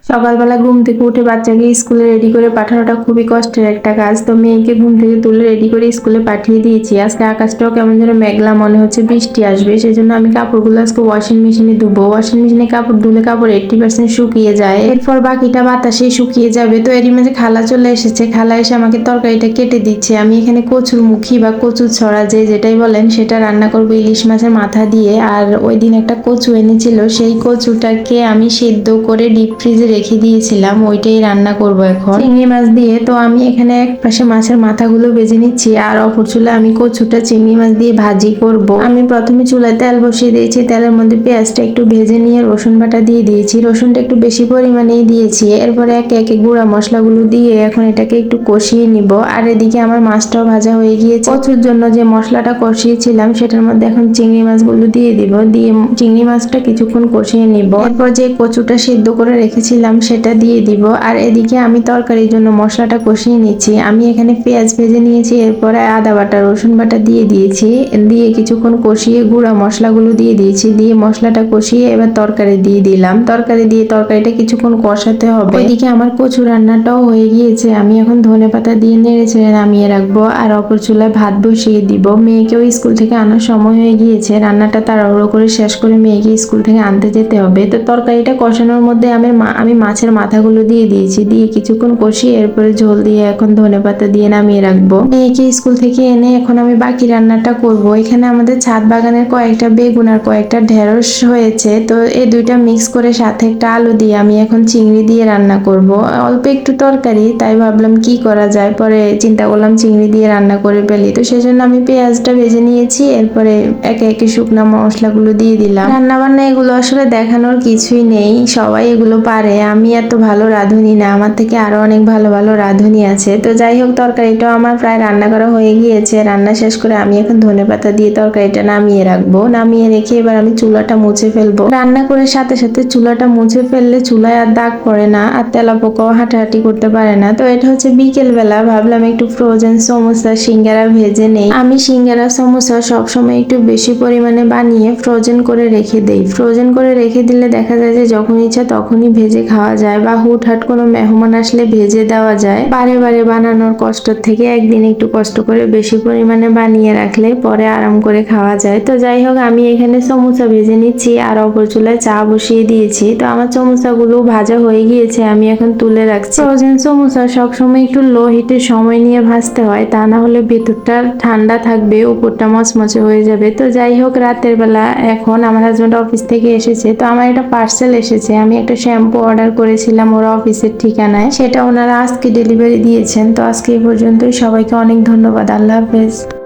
সকালবেলা ঘুম থেকে উঠে বাচ্চাকে স্কুলে রেডি করে পাঠানোটা খুবই কষ্টের একটা কাজ। তো মেয়েকে ঘুম থেকে তুলে রেডি করে স্কুলে পাঠিয়ে দিয়েছি। আজকে আকাশটাও কেমন যেন মেঘলা, মনে হচ্ছে বৃষ্টি আসবে। সেজন্য আমি কাপড়গুলো আজকে ওয়াশিং মেশিনে ধুবো। ওয়াশিং মেশিনে কাপড় ধুলে কাপড় 80% শুকিয়ে যায়, এরপর বাকিটা বাতাসে শুকিয়ে যাবে। তো এরই মাঝে খালা চলে এসেছে। খালা এসে আমাকে তরকারিটা কেটে দিচ্ছে। আমি এখানে কচুর মুখী বা কচুর ছড়া যে যেটাই বলেন সেটা রান্না করবো ইলিশ মাছের মাথা দিয়ে। আর ওই দিন একটা কচু এনেছিল, সেই কচুটাকে আমি সেদ্ধ করে ডিপ ফ্রিজে রেখে দিয়েছিলাম, ওইটাই রান্না করব এখন চিংড়ি মাছ দিয়ে। তো আমি এখানে এক পাশে মাছের মাথাগুলো ভেজে নিচ্ছি, আর অপর চুলায় আমি কচুটা চিংড়ি মাছ দিয়ে ভাজি করব। আমি প্রথমে চুলায় তেল বসিয়ে দিয়েছি, তেলের মধ্যে পেঁয়াজটা একটু ভেজে নিয়ে রসুন বাটা দিয়ে দিয়েছি। রসুনটা একটু বেশি পরিমাণেই দিয়েছি। এরপরে একে একে গুঁড়া মশলাগুলো দিয়ে এখন এটাকে একটু কষিয়ে নিব। আর এদিকে আমার মাছটাও ভাজা হয়ে গিয়েছে। কচুর জন্য যে মশলাটা কষিয়েছিলাম সেটার মধ্যে এখন চিংড়ি মাছগুলো দিয়ে দিব। দিয়ে চিংড়ি মাছটা কিছুক্ষণ কষিয়ে নিব। এরপর যে কচুটা সিদ্ধ করে রেখেছিলাম সেটা দিয়ে দিব। আর এদিকে আমি তরকারির জন্য মশলাটা কষিয়ে নিচ্ছি। আমি এখানে পেঁয়াজ ভেজে নিয়েছি, এরপরে আদা বাটা রসুন বাটা দিয়ে দিয়েছি। দিয়ে কিছুক্ষণ কষিয়ে গুঁড়া মশলাগুলো দিয়ে দিয়েছি। দিয়ে মশলাটা কষিয়ে এবার তরকারি দিয়ে দিলাম। তরকারি দিয়ে তরকারিটা কিছুক্ষণ কষাতে হবে। ওইদিকে আমার কচু রান্নাটাও হয়ে গিয়েছে। আমি এখন ধনেপাতা দিয়ে নেড়ে চেড়ে নামিয়ে রাখবো। আর অপর চুলায় ভাত বসিয়ে দিব। মেয়েকেও স্কুল থেকে আনার সময় হয়ে গিয়েছে। রান্নাটা তাড়াহুড়ো করে শেষ করে মেয়েকে স্কুল থেকে আনতে যেতে হবে। তো তরকারিটা কষানোর মধ্যে আমি মাছের মাথাগুলো দিয়ে দিয়েছি। দিয়ে কিছুক্ষণ কষিয়ে এরপরে ঝোল দিয়ে এখন ধনেপাতা দিয়ে নামিয়ে রাখবো। মেয়েকে স্কুল থেকে এনে এখন আমি বাকি রান্নাটা করব। এখানে আমাদের ছাদ বাগানের কয়েকটা বেগুন আর কয়েকটা ঢেঁড়স হয়েছে। তো এই দুইটা মিক্স করে সাথে একটা আলু দিয়ে আমি এখন চিংড়ি দিয়ে রান্না করব। অল্প একটু তরকারি, তাই ভাবলাম কি করা যায়, পরে চিন্তা করলাম চিংড়ি দিয়ে রান্না করে ফেলি। তো সেজন্য আমি পেঁয়াজটা ভেজে নিয়েছি। এরপরে একে একে শুকনা মশলাগুলো দিয়ে দিলাম। রান্না বান্না এগুলো আসলে দেখানোর কিছুই নেই, সবাই এগুলো পারে। আমি এত ভালো রাঁধুনি না, আমার থেকে আরো অনেক ভালো ভালো রাঁধুনি আছে। তো যাই হোক, তরকারিটাও আমার প্রায় রান্না করা হয়ে গিয়েছে। রান্না শেষ করে আমি এখন ধনেপাতা দিয়ে তরকারিটা নামিয়ে রাখবো। নামিয়ে রেখে এবার আমি চুলাটা মুছে ফেলবো। রান্না করে সাথে সাথে চুলাটা মুছে ফেললে চুলায় আর দাগ পড়ে না, আর তেলাপোকাও হাঁটাহাঁটি করতে পারে না। তো এটা হচ্ছে বিকেল বেলা, ভাবলাম একটু ফ্রোজেন সমোসা সিঙ্গারা ভেজে নেই। আমি সিঙ্গারা সমোসা সবসময় একটু বেশি পরিমাণে বানিয়ে ফ্রোজেন করে রেখে দেই। ফ্রোজেন করে রেখে দিলে দেখা যায় যে যখন ইচ্ছা তখনই ভেজে খাওয়া যায়, বা হুটহাট কোনো মেহমান আসলে ভেজে দেওয়া যায়। বারে বারে বানানোর কষ্ট থেকে একদিন একটু কষ্ট করে বেশি পরিমাণে বানিয়ে রাখলে পরে আরাম করে খাওয়া যায়। তো যাই হোক, আমি এখানে সমোসা ভেজে নিচ্ছি আর অপর চুলায় চা বসিয়ে দিয়েছি। তো আমার সমোসাগুলো ভাজা হয়ে গিয়েছে, আমি এখন তুলে রাখছি। ফ্রোজেন সমোসা সবসময় একটু লো হিটে সময় নিয়ে ভাজতে হয়, তা না হলে ভেতরটা ঠান্ডা থাকবে, উপরটা মচমচে হয়ে যাবে। তো যাই হোক, রাতের বেলা এখন আমার হাজব্যান্ড অফিস থেকে এসেছে। তো আমার একটা পার্সেল এসেছে। আমি একটা শ্যাম্পু অর্ডার করেছিলাম ওর অফিসের ঠিকানায়, সেটা ওনারা আজকে ডেলিভারি দিয়েছেন। তো আজকে এই পর্যন্তই। সবাইকে অনেক ধন্যবাদ। আল্লাহ হাফেজ।